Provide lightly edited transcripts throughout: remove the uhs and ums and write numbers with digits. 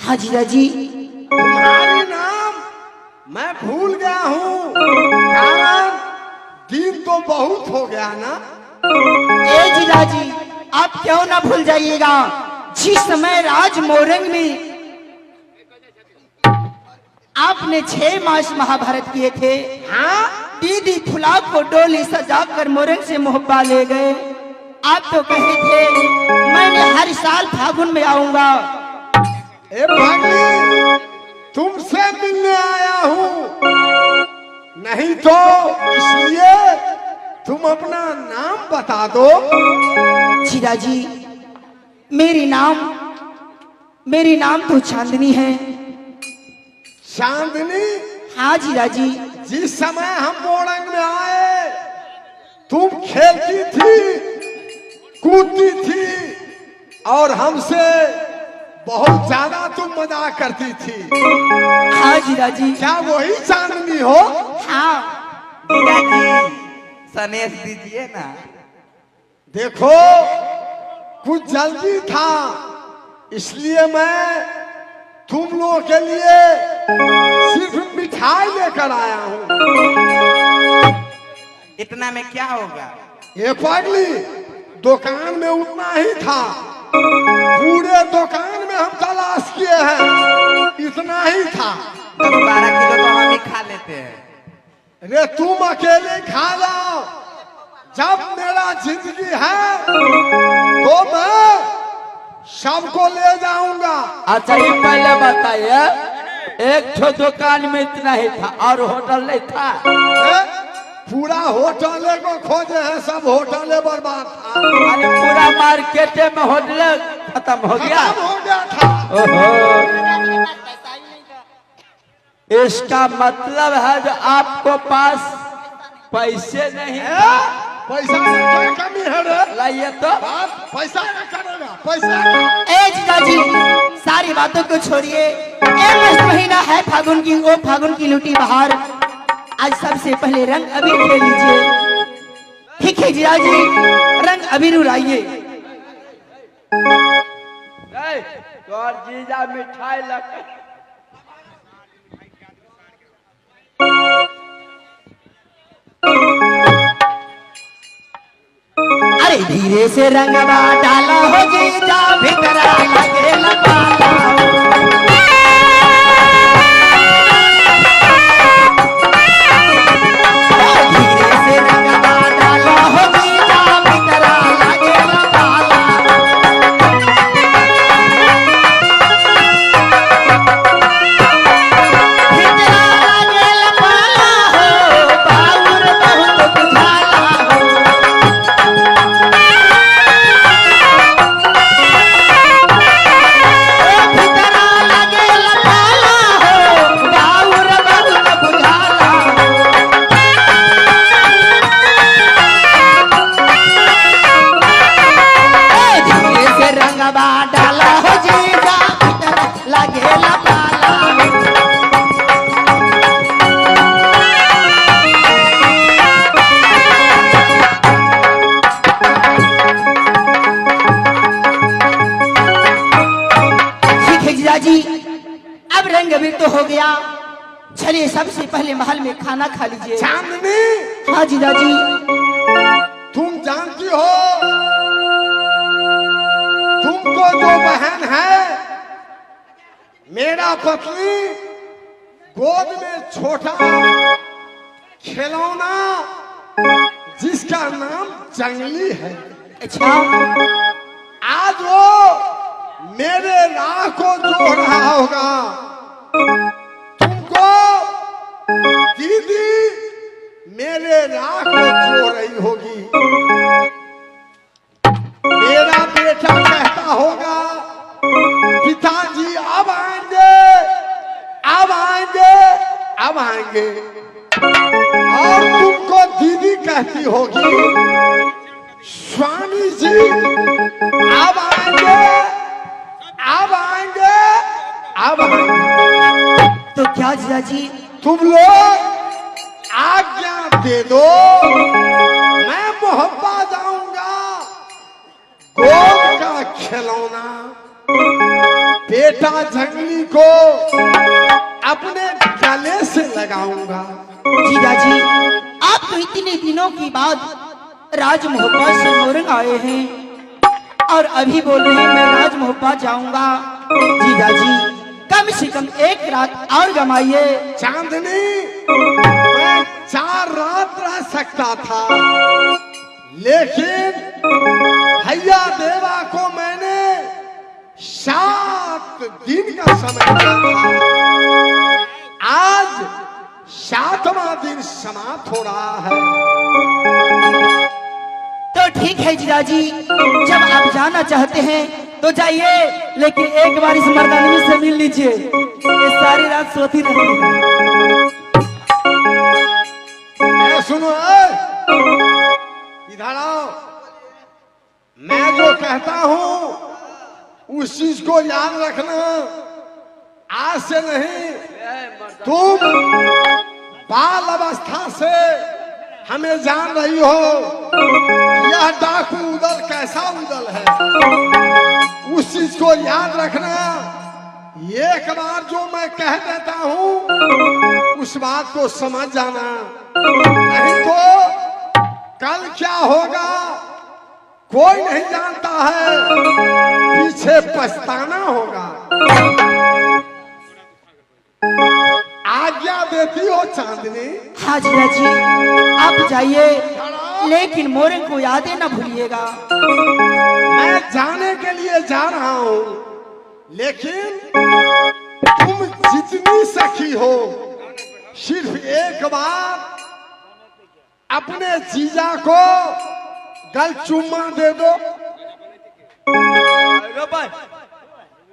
हाँ जीजा जी। तुम्हारी नाम मैं भूल गया हूँ, कारण दिन तो बहुत हो गया ना। ए जीजा जी, आप क्यों ना भूल जाइएगा, जिस समय राज मोरंग में आपने 6 मास महाभारत किए थे। हाँ, दीदी फुला को डोली सजाकर मोरंग से मोहब्बा ले गए। आप तो कहे थे मैंने हर साल फागुन में आऊंगा। ए भागली, तुमसे मिलने आया हूँ, नहीं तो इसलिए तुम अपना नाम बता दो। जीजा जी, मेरी नाम तो चांदनी है। चांदनी? हाँ जीजा जी। जिस समय हम मोरंग में आए तुम खेलती थी, कूदती थी और हमसे बहुत ज्यादा तुम मजाक करती थी। हाँ जीजा जी। क्या वही चांदनी हो? हाँ जीजा जी, सनेश दीजिए ना। देखो कुछ जल्दी था, इसलिए मैं तुम लोगों के लिए सिर्फ मिठाई लेकर आया हूँ। इतना में क्या होगा? ये पागली, दुकान में उतना ही था, पूरे दुकान में हम तलाश किए हैं, इतना ही था। 10-12 किलो तो हम ही खा लेते हैं। अरे तुम अकेले खा जाओ, जब मेरा जिंदगी है तो मैं सबको ले जाऊंगा। अच्छा ये पहले बताइए, एक ठो दुकान में इतना ही था और होटल नहीं था? पूरा होटल को खोजे हैं, सब होटल बर्बाद था। अरे पूरा मार्केट में होटल खत्म हो गया। खत्म हो गया था। ओहो, इसका मतलब है जो आपको पास पैसे नहीं था। पैसा में क्या कमी है रे? लाइए तो। बात पैसा का करेगा, पैसा का। ए जीजा जी, सारी बातों को छोड़िए। एक मस्त महीना है फागुन की, वो फागुन की लूटी बहार। आज सबसे पहले रंग अबीर खेल लीजिए। ठीक है जीजा जी, रंग अबीर उड़ाइए। तो और जीजा मिठाई लग। अरे धीरे से रंगवा डाला हो जीजा, भीतरा लगे लपाला हो। धीरे से रंगवा डाला हो जीजा, भीतरा लगे लपाला हो। भीतरा लगे लपाला हो, बाउर बहुत बुझाला हो। भीतरा लगे लपाला हो, बाउर बहुत बुझाला हो। धीरे से रंगवा डाला हो जीजा, भीतरा लगे लपाला हो। ठीक है जीजा जी, अब रंग अबीर तो हो गया। चलिए सबसे पहले महल में खाना खा लीजिए। चांदनी, हाँ जीजा जी। तुम जानती हो तुमको जो बहन है, मेरा पत्नी गोद में छोटा खिलौना जिसका नाम जंगली है। अच्छा, आज वो मेरे राह को जोड़ रहा होगा। तुमको दीदी मेरे राह को जोड़ रही होगी। मेरा बेटा कहता होगा पिताजी अब आएंगे, अब आएंगे, अब आएंगे। और तुमको दीदी कहती होगी स्वामी जी अब आएंगे, अब आएंगे, अब आएंगे। तो क्या जीजा जी, तुम लोग आज्ञा दे दो, मैं मोहब्बा जाऊंगा। गोद का खिलौना बेटा जंगली को अपने गले से लगाऊंगा। जीजा जी, आप तो इतने दिनों की बाद राज मोहब्बत से मोरंग आए हैं और अभी बोल रहे हैं मैं राज मोहब्बत जाऊंगा। जीजा जी, कम से कम एक रात और गमाइए। चांदनी, मैं 4 रात रह सकता था, लेकिन भैया देवा को मैंने 7 दिन का समय दिया था। आज 7वां दिन समाप्त हो रहा है। तो ठीक है जीजा जी, जब आप जाना चाहते हैं तो जाइए, लेकिन एक बार इस मर्दानवी से मिल लीजिए, ये सारी रात सोती रहती है। सुनो, इधर आओ। मैं जो कहता हूं उस चीज को याद रखना। आज से नहीं, तुम बाल अवस्था से हमें जान रही हो यह डाकू उदल कैसा उदल है। उस चीज को याद रखना। एक बार जो मैं कह देता हूं उस बात को समझ जाना, नहीं तो कल क्या होगा कोई नहीं जानता है, पीछे पछताना होगा। आज्ञा देती हो चांदनी? हाँ जीजा जी, आप जाइए, लेकिन मोरंग को यादें न भूलिएगा। मैं जाने के लिए जा रहा हूं, लेकिन तुम जितनी सखी हो सिर्फ एक बार अपने जीजा को गल चुम्मा दे दो।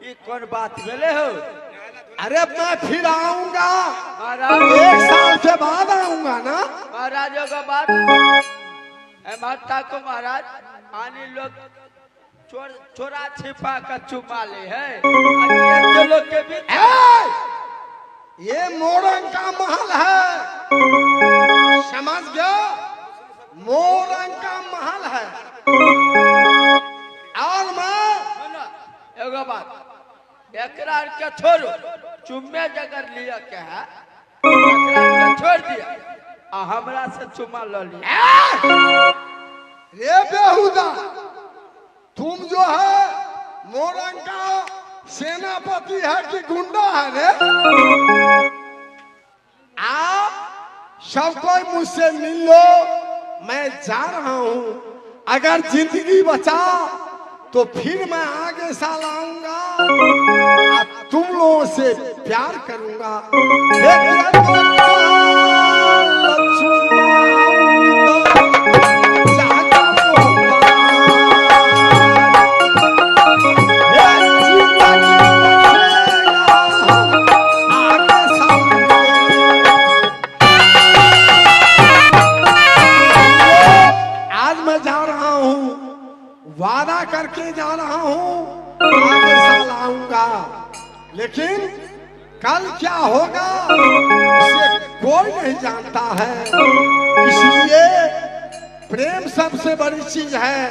ये कौन बात बोले हो? अरे मैं फिर आऊंगा, महाराज 1 साल के बाद आऊंगा ना। महाराजों का बात माता को महाराज आने लोग छोरा छिपा कर चुमा ले है लोग के बीच। ये मोरंग का महल है, समझ गया? मोरंग का महल है। और मैं एगो बात एकरार के छोड़ो, चुम्मे जगर लिया क्या है, एकरार के छोड़ दिया आ हमरा से चुम्मा लो लिया। रे बेहुदा, तुम जो है मोरंग का सेनापति है कि गुंडा है रे? आप सब कोई मुझसे मिल लो, मैं जा रहा हूं। अगर जिंदगी बचा तो फिर मैं आगे साल आऊंगा, तुम लोगों से प्यार करूंगा। आज मैं जा रहा हूं, वादा करके जा रहा हूं, आगे साल आऊंगा, लेकिन कल क्या होगा इसे कोई नहीं जानता है। इसलिए प्रेम सबसे बड़ी चीज है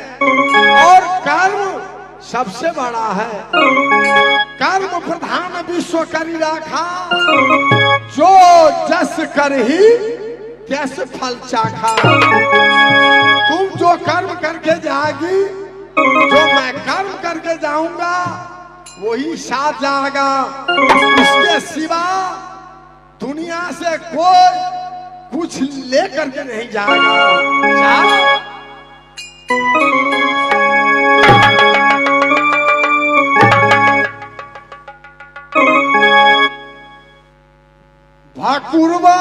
और कर्म सबसे बड़ा है। कर्म प्रधान विश्व करी राखा, जो जस कर ही त्यस फल चाखा। तुम जो कर्म करके जाएगी, जो मैं कर्म करके जाऊंगा वही साथ जाएगा। इसके सिवा दुनिया से कोई कुछ लेकर के नहीं जाएगा। भाकुरबा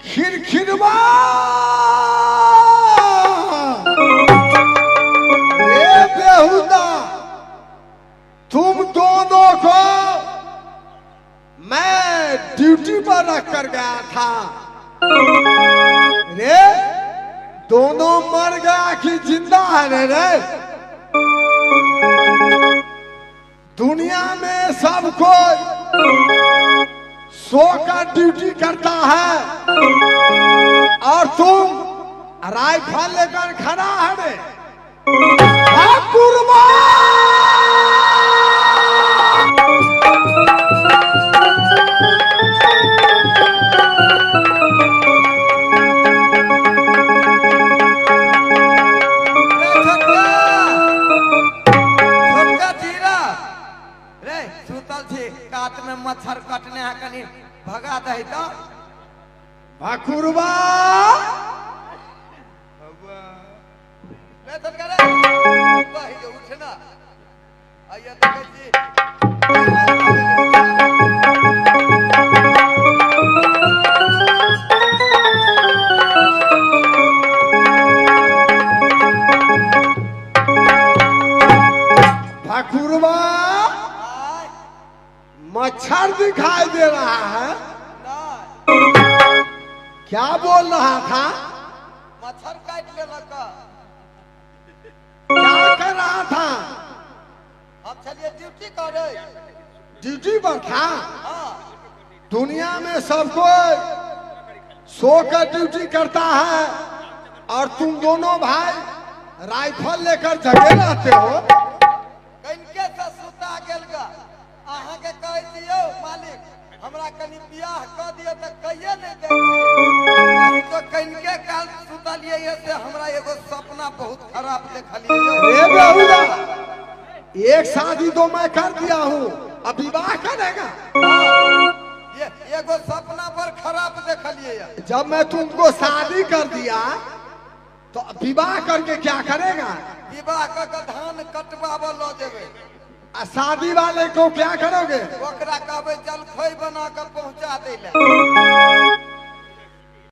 खिरखिरबा तुम दोनों को मैं ड्यूटी पर रख कर गया था, रे दोनों मर गया कि जिंदा है रे? दुनिया में सब कोई 100 का ड्यूटी करता है और तुम राइफल लेकर खड़ा है रे। ठाकुरबा छोटका जीरा रे सुतल छी काट में मच्छर कटने है कनी भगा दही तो ठाकुरबा रे छोटका रे वही जो उठे ना आइए तो जी ठाकुरबा मच्छर दिखाई दे रहा है, क्या बोल रहा था? मच्छर काट लेला का क्या कर रहा था? हम चलिए ड्यूटी करे ड्यूटी पर था। हाँ दुनिया में सब कोई सो कर ड्यूटी करता है और तुम दोनों भाई राइफल लेकर जगे रहते हो। कइनके से सुता गेल गा अहाँ के कह दियो मालिक हमरा कनी बियाह क दियो त कहिए नहीं दे तो कइनके काल सुतलिए ये से हमरा एगो सपना बहुत खराब देखलिए ए बेहुदा, एक शादी तो मैं कर दिया हूँ, अब विवाह करेगा? ये एगो सपना पर खराब देखलिए जब मैं तुमको शादी कर दिया तो विवाह करके क्या करेगा? विवाह क के धान कटवाबो लो देबे आ शादी वाले को क्या करोगे? ओकरा कहबे जलखै बना के पहुंचा देले